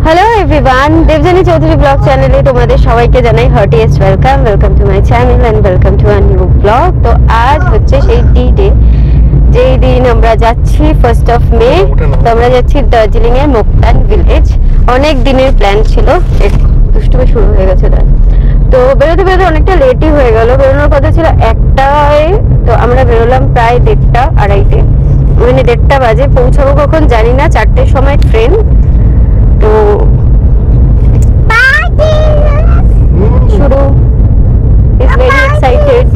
Hello everyone, Debjani Chowdhury blog चैनले तुम्हारे সবাইকে জানাই heartiest welcome to my channel and welcome to a new blog. তো আজ হচ্ছে সেই ডে যেই দিন আমরা যাচ্ছি 1st অফ মে। তো আমরা যাচ্ছি দার্জিলিং এর মোক্তান ভিলেজ। অনেক দিনের প্ল্যান ছিল, দুষ্টুমি শুরু হয়ে গেছে তার। তো বেরোতে বেরোতে অনেকটা লেটই হয়ে গেল। বেরোনোর কথা ছিল 1টায়, তো আমরা বেরোলাম প্রায় 1:30 2:30, মানে 1:30 বাজে। পৌঁছাবো কখন জানি না, 4টের সময় ট্রেন। তো শুরু ইজ ভেরি এক্সাইটেড।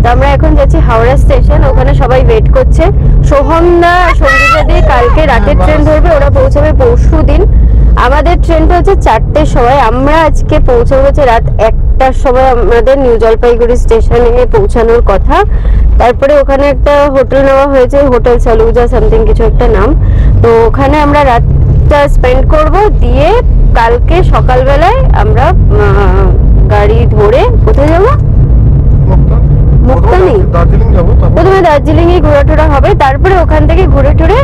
তো আমরা এখন যাচ্ছি হাওড়া স্টেশন, ওখানে সবাই ওয়েট করছে। সোহমদা সঙ্গীতা দিয়ে কালকে রাতের ট্রেন ধরবে, ওরা পৌঁছাবে পরশু দিন। আমাদের ট্রেনটা হচ্ছে 4টের সময়, আমরা আজকে পৌঁছাবো হচ্ছে রাত 1টার সময়। আমাদের নিউ জলপাইগুড়ি স্টেশনে পৌঁছানোর কথা। তারপরে ওখানে একটা হোটেল নেওয়া হয়েছে, হোটেল সালুজা সামথিং কিছু একটা নাম। তো ওখানে আমরা রাতটা স্পেন্ড করব, দিয়ে কালকে সকালবেলায় আমরা গাড়ি ধরে কোথায় যাবো? মুক্তানি, প্রথমে দার্জিলিং এ ঘোরাটোরা হবে, তারপরে ওখান থেকে ঘুরে টুরে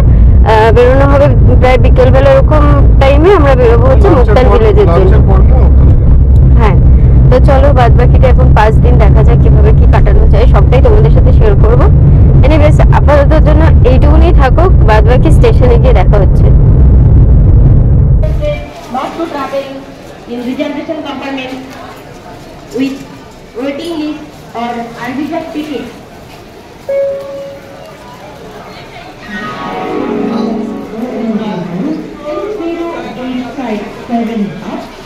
বেরোনো হবে। প্রায় বিকেল বেলা এরকম টাইমে আমরা বেরোবো হচ্ছে মুক্তান ভিলেজের জন্য। হ্যাঁ, তো চলো বাদ বাকিটা এখন 5 দিন দেখা যায় কিভাবে কি কাটানো যায়, সবটাই তোমাদের সাথে শেয়ার করবো। এনিওয়েজ আপাতত জন্য এইটুকুনি থাকুক, বাদ বাকি স্টেশনে গিয়ে দেখা হচ্ছে। Not to travel in reservation compartment with waiting list or unreserved ticket.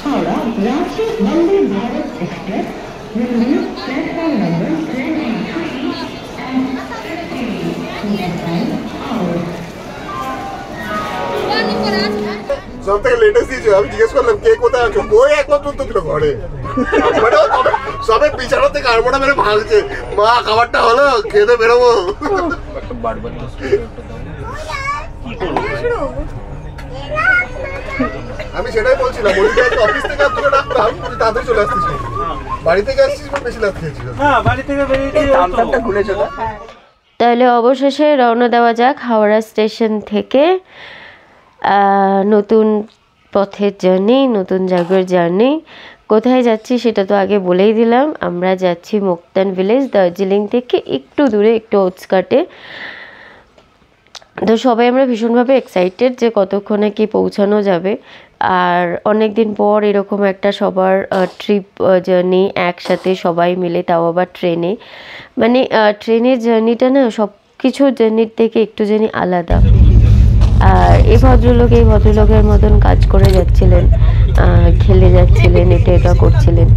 Howrah, Ranchi Vande Bharat Express will leave platform number 23 and 59 hours. সব থেকে লেটেস্ট দিয়েছে। আমি জিজ্ঞেস করলাম কে কোথায় আছো, ওই একমাত্র তো ছিল ঘরে। মানে সবে বিছানা থেকে আড়মোড়া মেরে ভাঙছে, মা খাবারটা হলো, খেতে বেরোবো। আমি সেটাই বলছিলাম, অফিস থেকে তুলে রাখতাম, তুই তাড়াতাড়ি চলে আসতিস। বাড়ি থেকে আসছিস বেশি লাভ খেয়েছিল। তাহলে অবশেষে রওনা দেওয়া যাক হাওড়া স্টেশন থেকে। নতুন পথের জার্নি, নতুন জায়গার জার্নি। কোথায় যাচ্ছি সেটা তো আগে বলেই দিলাম, আমরা যাচ্ছি মোক্তান ভিলেজ, দার্জিলিং থেকে একটু দূরে, একটু আউটস্কার্টে। তো সবাই আমরা ভীষণভাবে এক্সাইটেড যে কতক্ষণে কি পৌঁছানো যাবে। আর অনেক দিন পর এরকম একটা সবার ট্রিপ জার্নি একসাথে সবাই মিলে, তাও আবার ট্রেনে। মানে ট্রেনের জার্নিটা না সব কিছু জার্নির থেকে একটু জানি আলাদা। আর এই ভদ্রলোকের মতন কাজ করে যাচ্ছিলেন, খেলে যাচ্ছিলেন, এটা করছিলেন।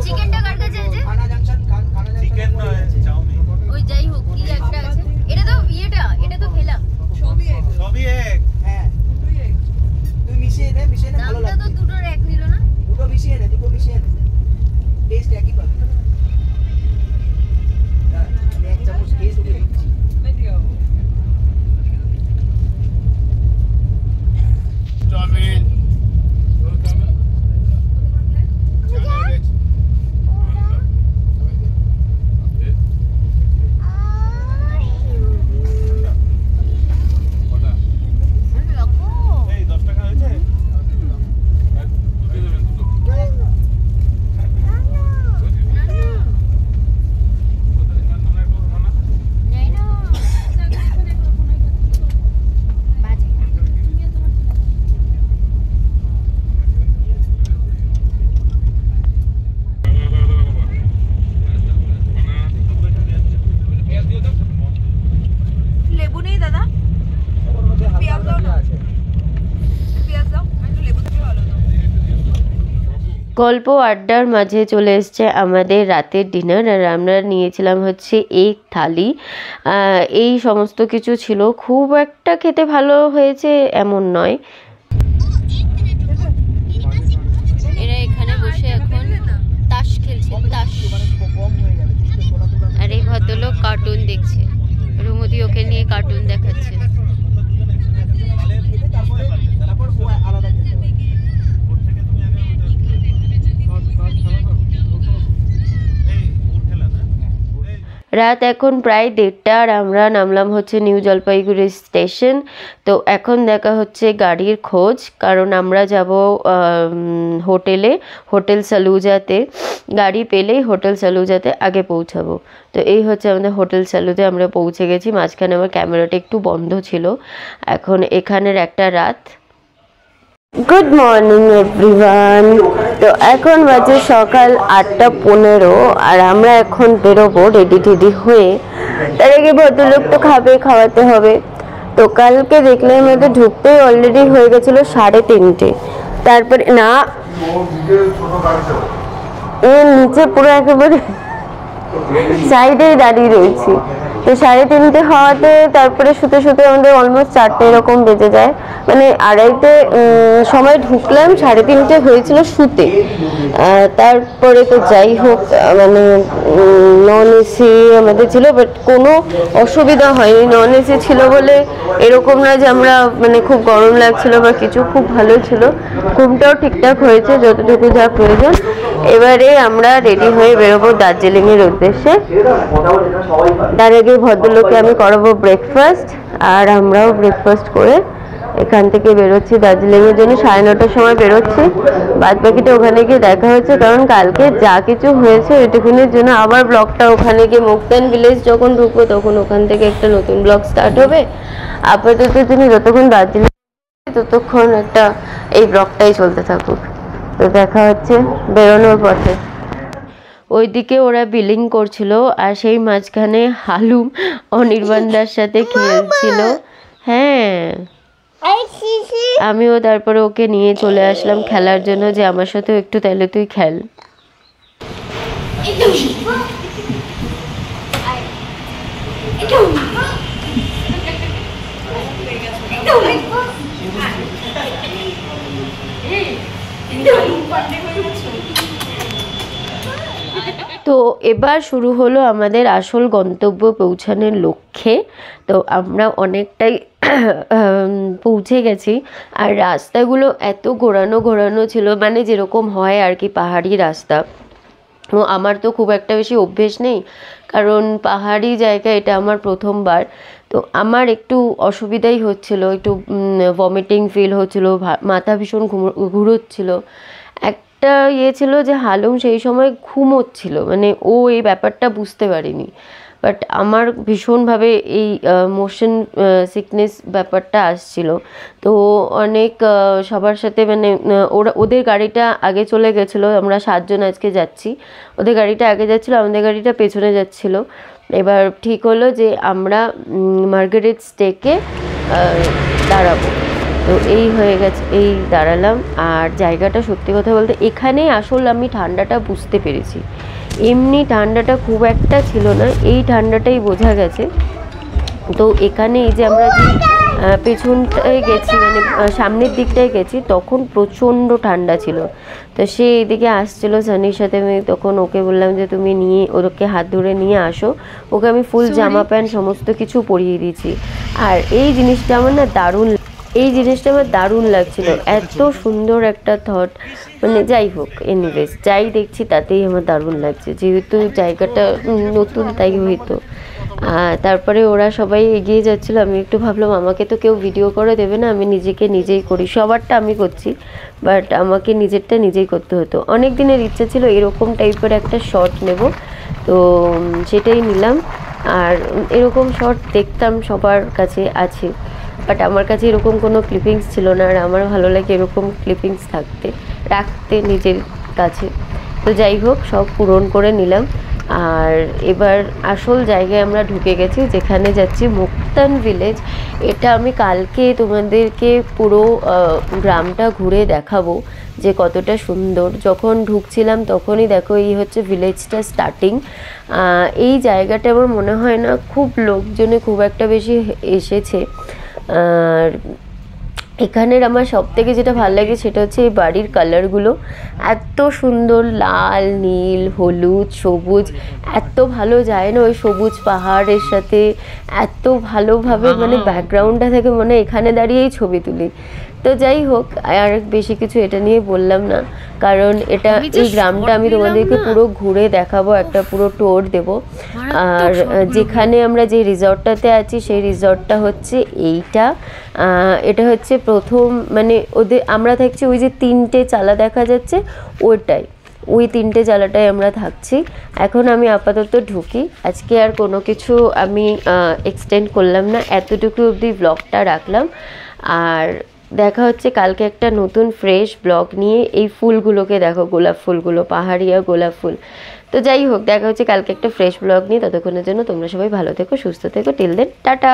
চিকেনটা কার কাছে আছে? চিকেন নয়, চাউমিন। ওই যাই হোক কি একটা আছে। এটা তো এটা তো খেলাম। সবই এক। হ্যাঁ, দুটোই এক। তুই মিশিয়ে দে ভালো লাগবে। দামটা তো দুটোর এক নিল না? দুটো মিশিয়ে নে। টেস্ট একই পাবে। এক চামচ টেস্ট দিয়ে দিচ্ছি। চাউমিন গল্প আড্ডার মাঝে চলে এসছে আমাদের রাতের ডিনার। আর আমরা নিয়েছিলাম হচ্ছে এক থালি। এই সমস্ত কিছু ছিল, খুব একটা খেতে ভালো হয়েছে এমন নয়। কার্টুন দেখছে, রুমতি ওকে নিয়ে কার্টুন দেখাচ্ছে। রাত এখন প্রায় 1:30 আর আমরা নামলাম হচ্ছে নিউ জলপাইগুড়ি স্টেশন। তো এখন দেখা হচ্ছে গাড়ির খোঁজ, কারণ আমরা যাব হোটেলে, হোটেল সালুজাতে। গাড়ি পেলেই হোটেল সালুজাতে আগে পৌঁছাবো। তো এই হচ্ছে আমাদের হোটেল সালুজা, আমরা পৌঁছে গেছি। মাঝখানে আমার ক্যামেরাটা একটু বন্ধ ছিল। এখন এখানের একটা রাত। Good morning everyone. তো এখন বাজে সকাল 8:15 আর আমরা এখন বেরোবো রেডি টেডি হয়ে। তার আগে ভদ্রলোক তো খাওয়াতে হবে। তো কালকে দেখলাম মধ্যে ঢুকতেই অলরেডি হয়ে গেছিলো 3:30। তারপরে না এর নিচে পুরো একেবারে সাইডেই দাঁড়িয়ে রয়েছি। তো 3:30 হওয়াতে তারপরে শুতে শুতে আমাদের অলমোস্ট 4টে এরকম বেজে যায়, মানে 2:30 সময় ঢুকলাম, 3:30 হয়েছিল শুতে। তারপরে তো যাই হোক, মানে নন এসি আমাদের ছিল, বাট কোনো অসুবিধা হয়নি। নন এসি ছিল বলে এরকম না যে আমরা মানে খুব গরম লাগছিল বা কিছু, খুব ভালো ছিল। ঘুমটাও ঠিকঠাক হয়েছে যতটুকু যা প্রয়োজন। এবারে আমরা রেডি হয়ে বেরোবো দার্জিলিংয়ের উদ্দেশ্যে। তার আগে ভদ্রলোককে আমি করাবো ব্রেকফাস্ট, আর আমরাও ব্রেকফাস্ট করে এখান থেকে বেরোচ্ছি দার্জিলিংয়ের জন্য। 9:30টার সময় বেরোচ্ছি। বাদ বাকিটা ওখানে গিয়ে দেখা হচ্ছে, কারণ কালকে যা কিছু হয়েছে ওইটুকুনের জন্য আবার ব্লগটা ওখানে গিয়ে মুক্তান ভিলেজ যখন ঢুকবো তখন ওখান থেকে একটা নতুন ব্লগ স্টার্ট হবে। আপাতত জন্য যতক্ষণ দার্জিলিং ততক্ষণ একটা এই ব্লগটাই চলতে থাকুক। তো দেখা হচ্ছে বেরোনোর পথে। ওইদিকে ওরা বিলিং করছিল, আর সেই মাঝখানে হালুম অনির্বাণদার সাথে খেলছিল। হ্যাঁ, আমিও তারপরে ওকে নিয়ে চলে আসলাম খেলার জন্য, যে আমার সাথেও একটু তাহলে তুই খেল। তো এবার শুরু হলো আমাদের আসল গন্তব্য পৌঁছানোর লক্ষ্যে। তো আমরা অনেকটাই পৌঁছে গেছি। আর রাস্তাগুলো এত ঘোরানো ছিল, মানে যেরকম হয় আর কি পাহাড়ি রাস্তা। ও আমার তো খুব একটা বেশি অভ্যেস নেই, কারণ পাহাড়ি জায়গা এটা আমার প্রথমবার। তো আমার একটু অসুবিধাই হচ্ছিল, একটু ভমিটিং ফিল হচ্ছিল, মাথা ভীষণ ঘুরোচ্ছিল। একটা ছিল যে হালুম সেই সময় ঘুমোচ্ছিল, মানে ও এই ব্যাপারটা বুঝতে পারেনি। বাট আমার ভীষণভাবে এই মোশন সিকনেস ব্যাপারটা আসছিল। তো অনেক সবার সাথে মানে ওদের গাড়িটা আগে চলে গেছিলো, আমরা 7 জন আজকে যাচ্ছি। ওদের গাড়িটা আগে যাচ্ছিলো, আমাদের গাড়িটা পেছনে যাচ্ছিলো। এবার ঠিক হলো যে আমরা মার্গারেট স্টেকে দাঁড়াবো। তো এই হয়ে গেছে, এই দাঁড়ালাম। আর জায়গাটা সত্যি কথা বলতে এখানেই আসল আমি ঠান্ডাটা বুঝতে পেরেছি। এমনি ঠান্ডাটা খুব একটা ছিল না, এই ঠান্ডাটাই বোঝা গেছে। তো এখানে এই যে আমরা যে পেছনটায় গেছি, মানে সামনের দিকটায় গেছি, তখন প্রচণ্ড ঠান্ডা ছিল। তো সে এইদিকে আসছিল সানির সাথে। আমি তখন ওকে বললাম যে তুমি নিয়ে ওকে হাত ধরে নিয়ে আসো। ওকে আমি ফুল জামা প্যান্ট সমস্ত কিছু পরিয়ে দিয়েছি। আর এই জিনিসটা আমার না দারুণ লাগছিল। এত সুন্দর একটা থট, মানে যাই হোক, এনিওয়েজ যাই দেখছি তাতেই আমার দারুণ লাগছে, যেহেতু জায়গাটা নতুন তাই হয়তো। তারপরে ওরা সবাই এগিয়ে যাচ্ছিলো। আমি একটু ভাবলাম আমাকে তো কেউ ভিডিও করে দেবে না, আমি নিজেকে নিজেই করি। সবারটা আমি করছি, বাট আমাকে নিজেরটা নিজেই করতে হতো। অনেক দিনের ইচ্ছা ছিল এরকম টাইপের একটা শট নেব, তো সেটাই নিলাম। আর এরকম শট দেখতাম সবার কাছে আছে, বাট আমার কাছে এরকম কোনো ক্লিপিংস ছিল না। আর আমার ভালো লাগে এরকম ক্লিপিংস রাখতে নিজের কাছে। তো যাই হোক, সব পূরণ করে নিলাম। আর এবার আসল জায়গায় আমরা ঢুকে গেছি, যেখানে যাচ্ছি মুক্তান ভিলেজ। এটা আমি কালকে তোমাদেরকে পুরো গ্রামটা ঘুরে দেখাবো যে কতটা সুন্দর। যখন ঢুকছিলাম তখনই দেখো এই হচ্ছে ভিলেজটা স্টার্টিং। এই জায়গাটা আমার মনে হয় না খুব লোকজনে খুব একটা বেশি এসেছে। আর এখানের আমার সব থেকে যেটা ভালো লাগে সেটা হচ্ছে এই বাড়ির কালারগুলো এত সুন্দর, লাল, নীল, হলুদ, সবুজ, এত ভালো যায় না ওই সবুজ পাহাড়ের সাথে, এত ভালোভাবে মানে ব্যাকগ্রাউন্ডটা থেকে মনে হয় এখানে দাঁড়িয়েই ছবি তুলি। তো যাই হোক, আর বেশি কিছু এটা নিয়ে বললাম না, কারণ এটা এই গ্রামটা আমি তোমাদেরকে পুরো ঘুরে দেখাবো, একটা পুরো ট্যুর দেবো। আর যেখানে আমরা যে রিসর্টটাতে আছি সেই রিসর্টটা হচ্ছে এইটা, এটা হচ্ছে প্রথম মানে ওদের আমরা থাকছি ওই যে 3টে চালা দেখা যাচ্ছে ওইটাই, ওই 3টে চালাটায় আমরা থাকছি। এখন আমি আপাতত ঢুকি, আজকে আর কোনো কিছু আমি এক্সটেন্ড করলাম না, এতটুকু অবধি ব্লগটা রাখলাম। আর দেখা হচ্ছে কালকে একটা নতুন ফ্রেশ ব্লগ নিয়ে। এই ফুলগুলোকে দেখো, গোলাপ ফুলগুলো, পাহাড়িয়া গোলাপ ফুল। তো যাই হোক, দেখা হচ্ছে কালকে একটা ফ্রেশ ব্লগ নিয়ে। ততক্ষণের জন্য তোমরা সবাই ভালো থেকো, সুস্থ থেকো। Till then tata.